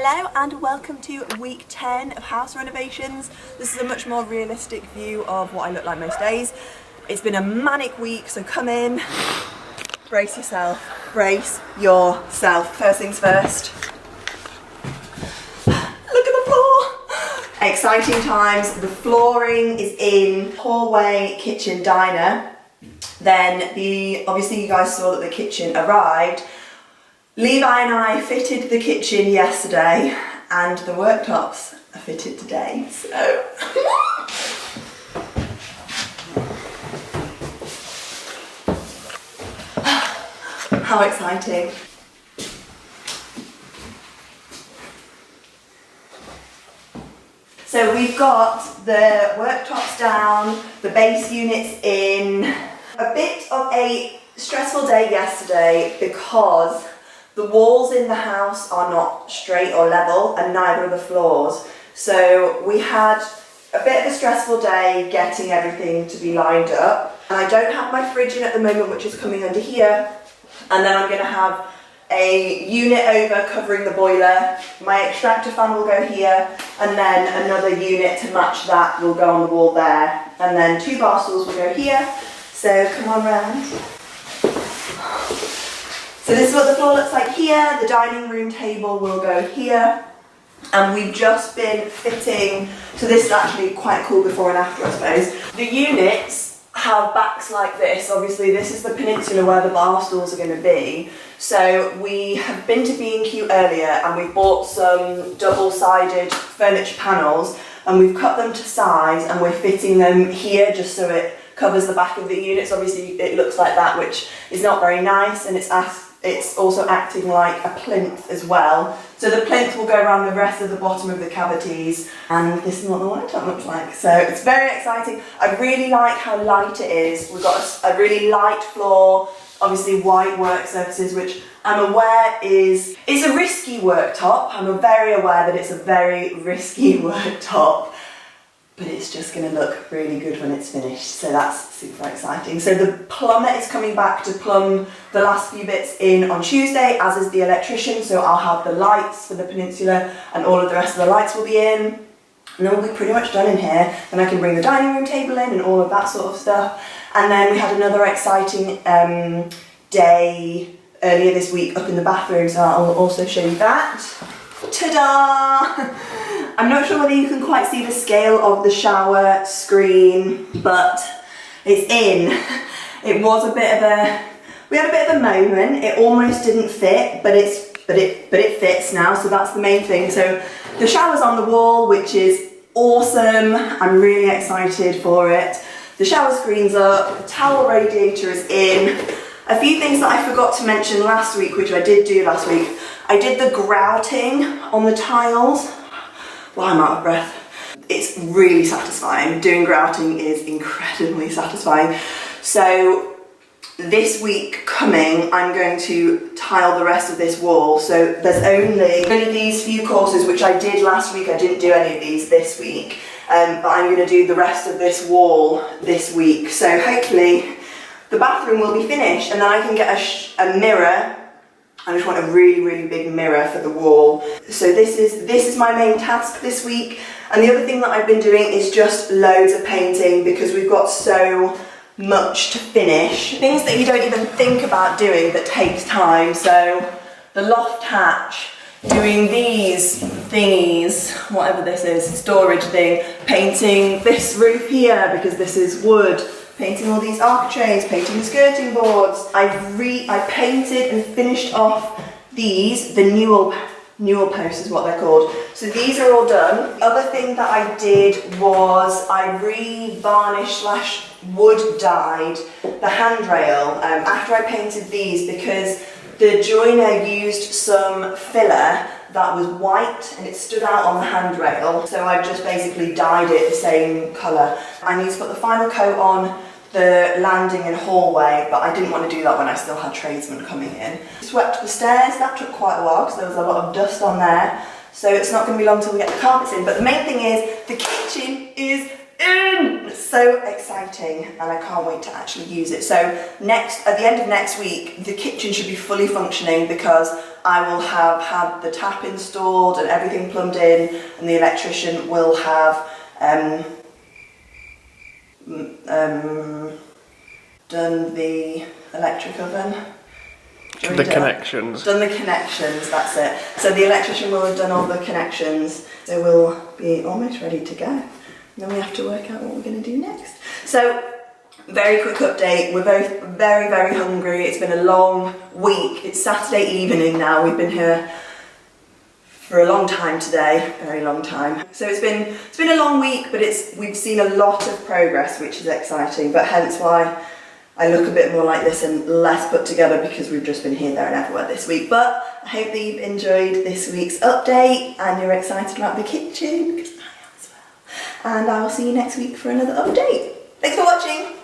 Hello and welcome to week 10 of house renovations. This is a much more realistic view of what I look like most days. It's been a manic week, so come in, brace yourself, brace yourself. First things first. Look at the floor! Exciting times. The flooring is in hallway, kitchen, diner. Then obviously you guys saw that the kitchen arrived. Levi and I fitted the kitchen yesterday and the worktops are fitted today, so. How exciting. So we've got the worktops down, the base units in. A bit of a stressful day yesterday because the walls in the house are not straight or level and neither are the floors. So we had a bit of a stressful day getting everything to be lined up. And I don't have my fridge in at the moment, which is coming under here. And then I'm going to have a unit over covering the boiler. My extractor fan will go here, and then another unit to match that will go on the wall there. And then 2 bar stools will go here. So come on round. So this is what the floor looks like here. The dining room table will go here. And we've just been fitting, so this is actually quite cool before and after, I suppose. The units have backs like this. Obviously this is the peninsula where the bar stools are going to be. So we have been to B&Q earlier and we bought some double-sided furniture panels and we've cut them to size and we're fitting them here just so it covers the back of the units. Obviously it looks like that, which is not very nice, and it's also acting like a plinth as well. So the plinth will go around the rest of the bottom of the cavities, and this is what the worktop looks like. So it's very exciting. I really like how light it is. We've got a really light floor, obviously white work surfaces, which I'm aware is a risky worktop. I'm very aware that it's a very risky worktop, but it's just going to look really good when it's finished, so that's super exciting. So the plumber is coming back to plumb the last few bits in on Tuesday, as is the electrician, so I'll have the lights for the peninsula and all of the rest of the lights will be in. And then we'll be pretty much done in here. Then I can bring the dining room table in and all of that sort of stuff. And then we had another exciting day earlier this week up in the bathroom, so I'll also show you that. Ta-da! I'm not sure whether you can quite see the scale of the shower screen, but it's in. It was a bit of a, we had a bit of a moment. It almost didn't fit, but it fits now, so that's the main thing. So the shower's on the wall, which is awesome. I'm really excited for it. The shower screen's up, the towel radiator is in. A few things that I forgot to mention last week, which I did do last week. I did the grouting on the tiles. Well, I'm out of breath. It's really satisfying. Doing grouting is incredibly satisfying. So this week coming, I'm going to tile the rest of this wall. So there's only these few courses, which I did last week. I didn't do any of these this week, but I'm going to do the rest of this wall this week. So hopefully the bathroom will be finished, and then I can get a mirror. I just want a really, really big mirror for the wall. So this is my main task this week. And the other thing that I've been doing is just loads of painting because we've got so much to finish. Things that you don't even think about doing that takes time. So the loft hatch, doing these thingies, whatever this is, storage thing, painting this roof here because this is wood, painting all these architraves, painting the skirting boards. I painted and finished off these, the newel posts is what they're called. So these are all done. The other thing that I did was I re-varnished / wood dyed the handrail after I painted these because the joiner used some filler that was white and it stood out on the handrail. So I've just basically dyed it the same colour. I need to put the final coat on the landing and hallway, but I didn't want to do that when I still had tradesmen coming in. Swept the stairs, that took quite a while because there was a lot of dust on there. So it's not going to be long till we get the carpets in. But the main thing is the kitchen is in! So exciting, and I can't wait to actually use it. So at the end of next week, the kitchen should be fully functioning because I will have had the tap installed and everything plumbed in, and the electrician will have done the electric oven. The connections. Done the connections, that's it. So the electrician will have done all the connections, so we'll be almost ready to go. And then we have to work out what we're going to do next. So, very quick update. We're both very, very hungry. It's been a long week. It's Saturday evening now. We've been here for a long time today, very long time. So it's been a long week, but we've seen a lot of progress, which is exciting, but hence why I look a bit more like this and less put together, because we've just been here, there and everywhere this week. But I hope that you've enjoyed this week's update and you're excited about the kitchen, because I am as well. And I will see you next week for another update. Thanks for watching.